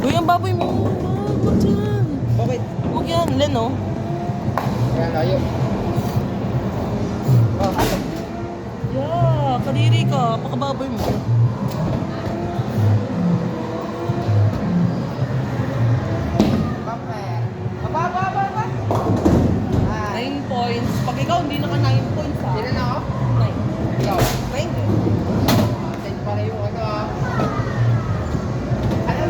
Uy, ang baboy mo. Huwag dyan. Bakit? Huwag yan. Len, oh. Kaya layo. Oh, ato. Yeah, kadiri ka. Pakababoy mo. Aba. 9 points. Pag ikaw, hindi naka 9 points, ha? Sino na ako? 9. Ikaw. 9 din. Send pala yung ano ah. Ano?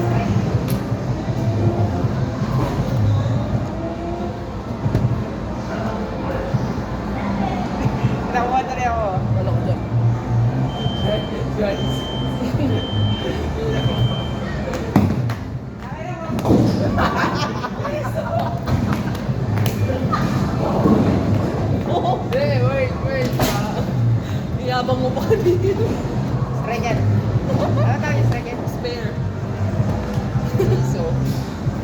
Nakuha na rin ako. Wala ko dyan. Hey, wait. Iyabang mo pa kanina. Striker. Ano tawag yung striker? Spare. So,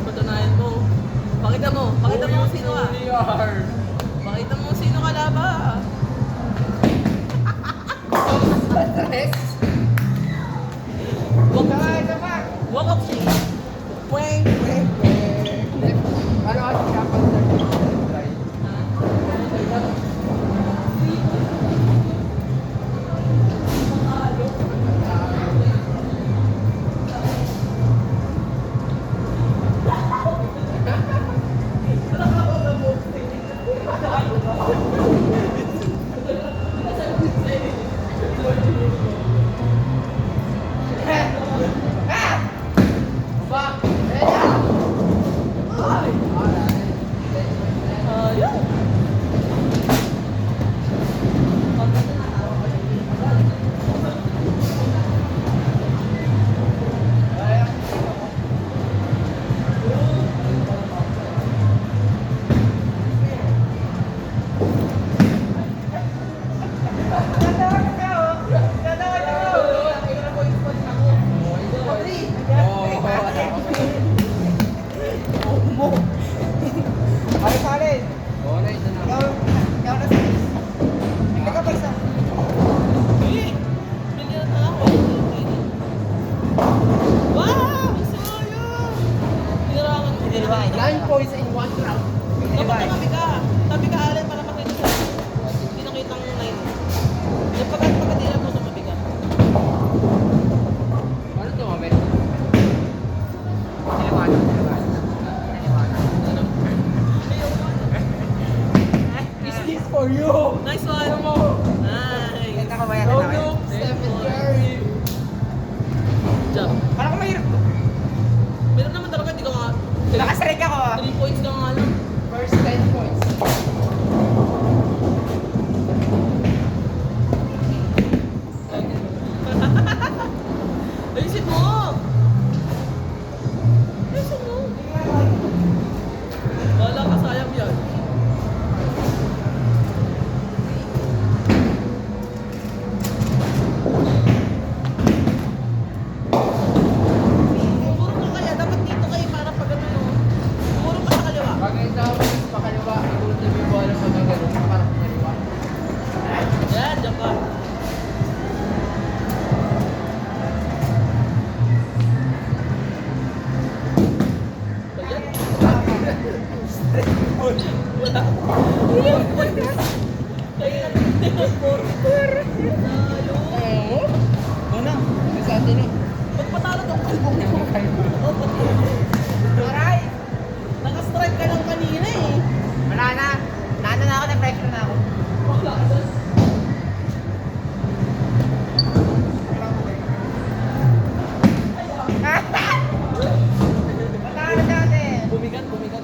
Patunayan mo. Pakita mo kung sino ka. Pakita mo kung sino ka laba. Stress. Walk of Saka, shame. isa pa. Walk of shame. Pweng. Ano kasi siya pag try? Ayun. Bigyan na ako. Wow! Sayang! Hinirangan mo. 9 points in 1 round. Dapat tabi ka. Tabi ka, Allen, para makita sa pinakitang 9. Yung pagkatila mo sa mabigat. Ano to, mami? Siliwanag. Is this for you? Nice one! Nice! Ganda ko ba yan? Stephen Curry. Job. Parang mahirap to. Meron naman talaga, di ka nga. Nakastrike ako ah. 3 points ka nga lang. First 10 points. Ayusin mo! Ayusin mo! Wala ka, sayang yan. Pumuro ka kaya, dapat dito kayo para pag ano no. Pumuro ka sa kaliwa. Pag ito pa kaliwa, ikutin mo yung bola pag gano'n. Parang kaliwa. Yan, dyan ka. Ayan. Wala. Kaya natin Talo. Ano? Sa atin eh. Ba't patalo tong kalbong mo? Aray! Naka-strike ka lang kanina eh. Wala na. Nano na ako, na-pressure na ako. Wala. Matalo dati. Bumigat. Bumigat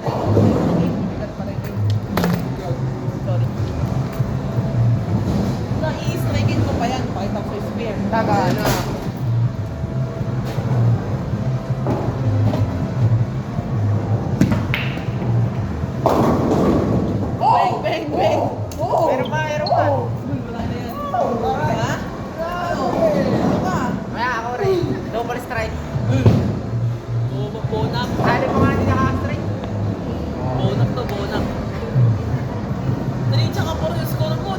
pala ito. Sorry. Na-i-strikein ko pa yan. Pakita ko sa spear. Taga, ano? Bang! Meron pa. Wala na yan. Ha? Ano ka? Kaya ako rin. Double strike. Bonak. Hali mo nga hindi nakaka-strike. Bonak. Narinig ka po yung score mo.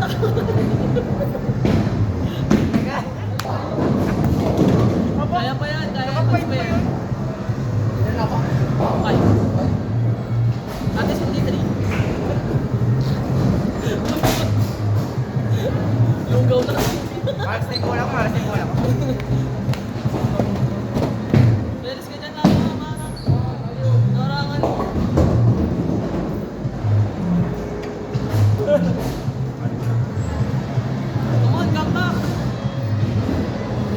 Kaya pa yan. Kaya mas pa yan. yun. Ilan ako? Okay. Ate, hindi 3. Lugaw na kasi. Malasing ko lang. Bilis ka dyan lang, mga narangan mo. Come on, come back.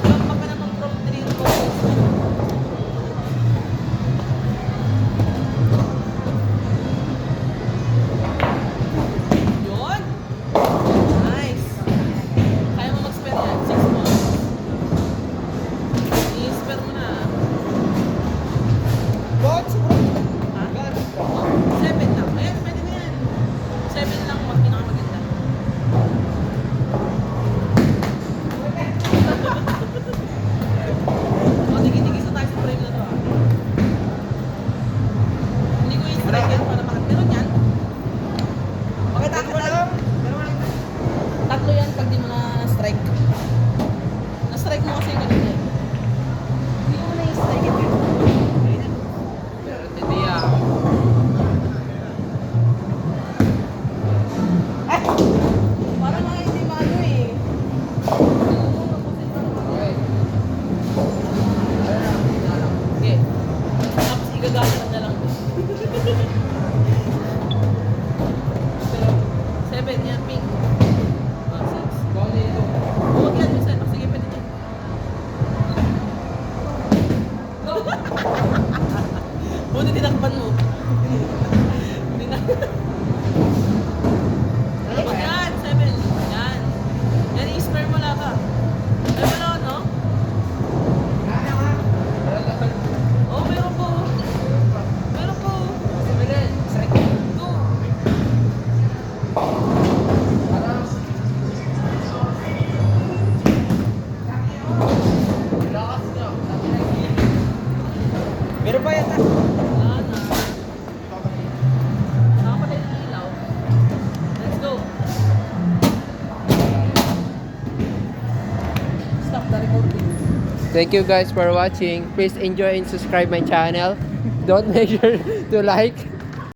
Come back ka naman from 3 to 4. Yun. Nice. Kaya mo mag-spare yan. 6 balls. I-spare mo na. God, Ha? 7 lang. Ayan, pwede na yan. 7 lang pag pinakamaganda. O, digi-digis na tayo sa frame na to. Hindi ko i-strike yan para meron yan. Pakita ko lang. Tatlo yan pag di mo na-strike. Na-strike mo kasi yung ganun yan. Hindi mo na i-strike yan. Pero titiya. Parang mga hindi maano eh. Okay. Okay. Tapos igagana na lang. Pero, 7 yan, pink. 6. Bawal ito. Huwag yan, minsan. Oh, sige, pwede yan. Buti tinakpan mo. Huwag yan, 7. Yan. Yan, i-spare mo lang ka. Ay, wala, no? Oh, meron po. Meron po. Sumilin. Strike. 2. Parang. Lakas nyo. meron pa yata. Wala na. Nakapatay ng ilaw. Let's go. Stop the recording. Thank you guys for watching. Please enjoy and subscribe my channel. Don't make sure to like,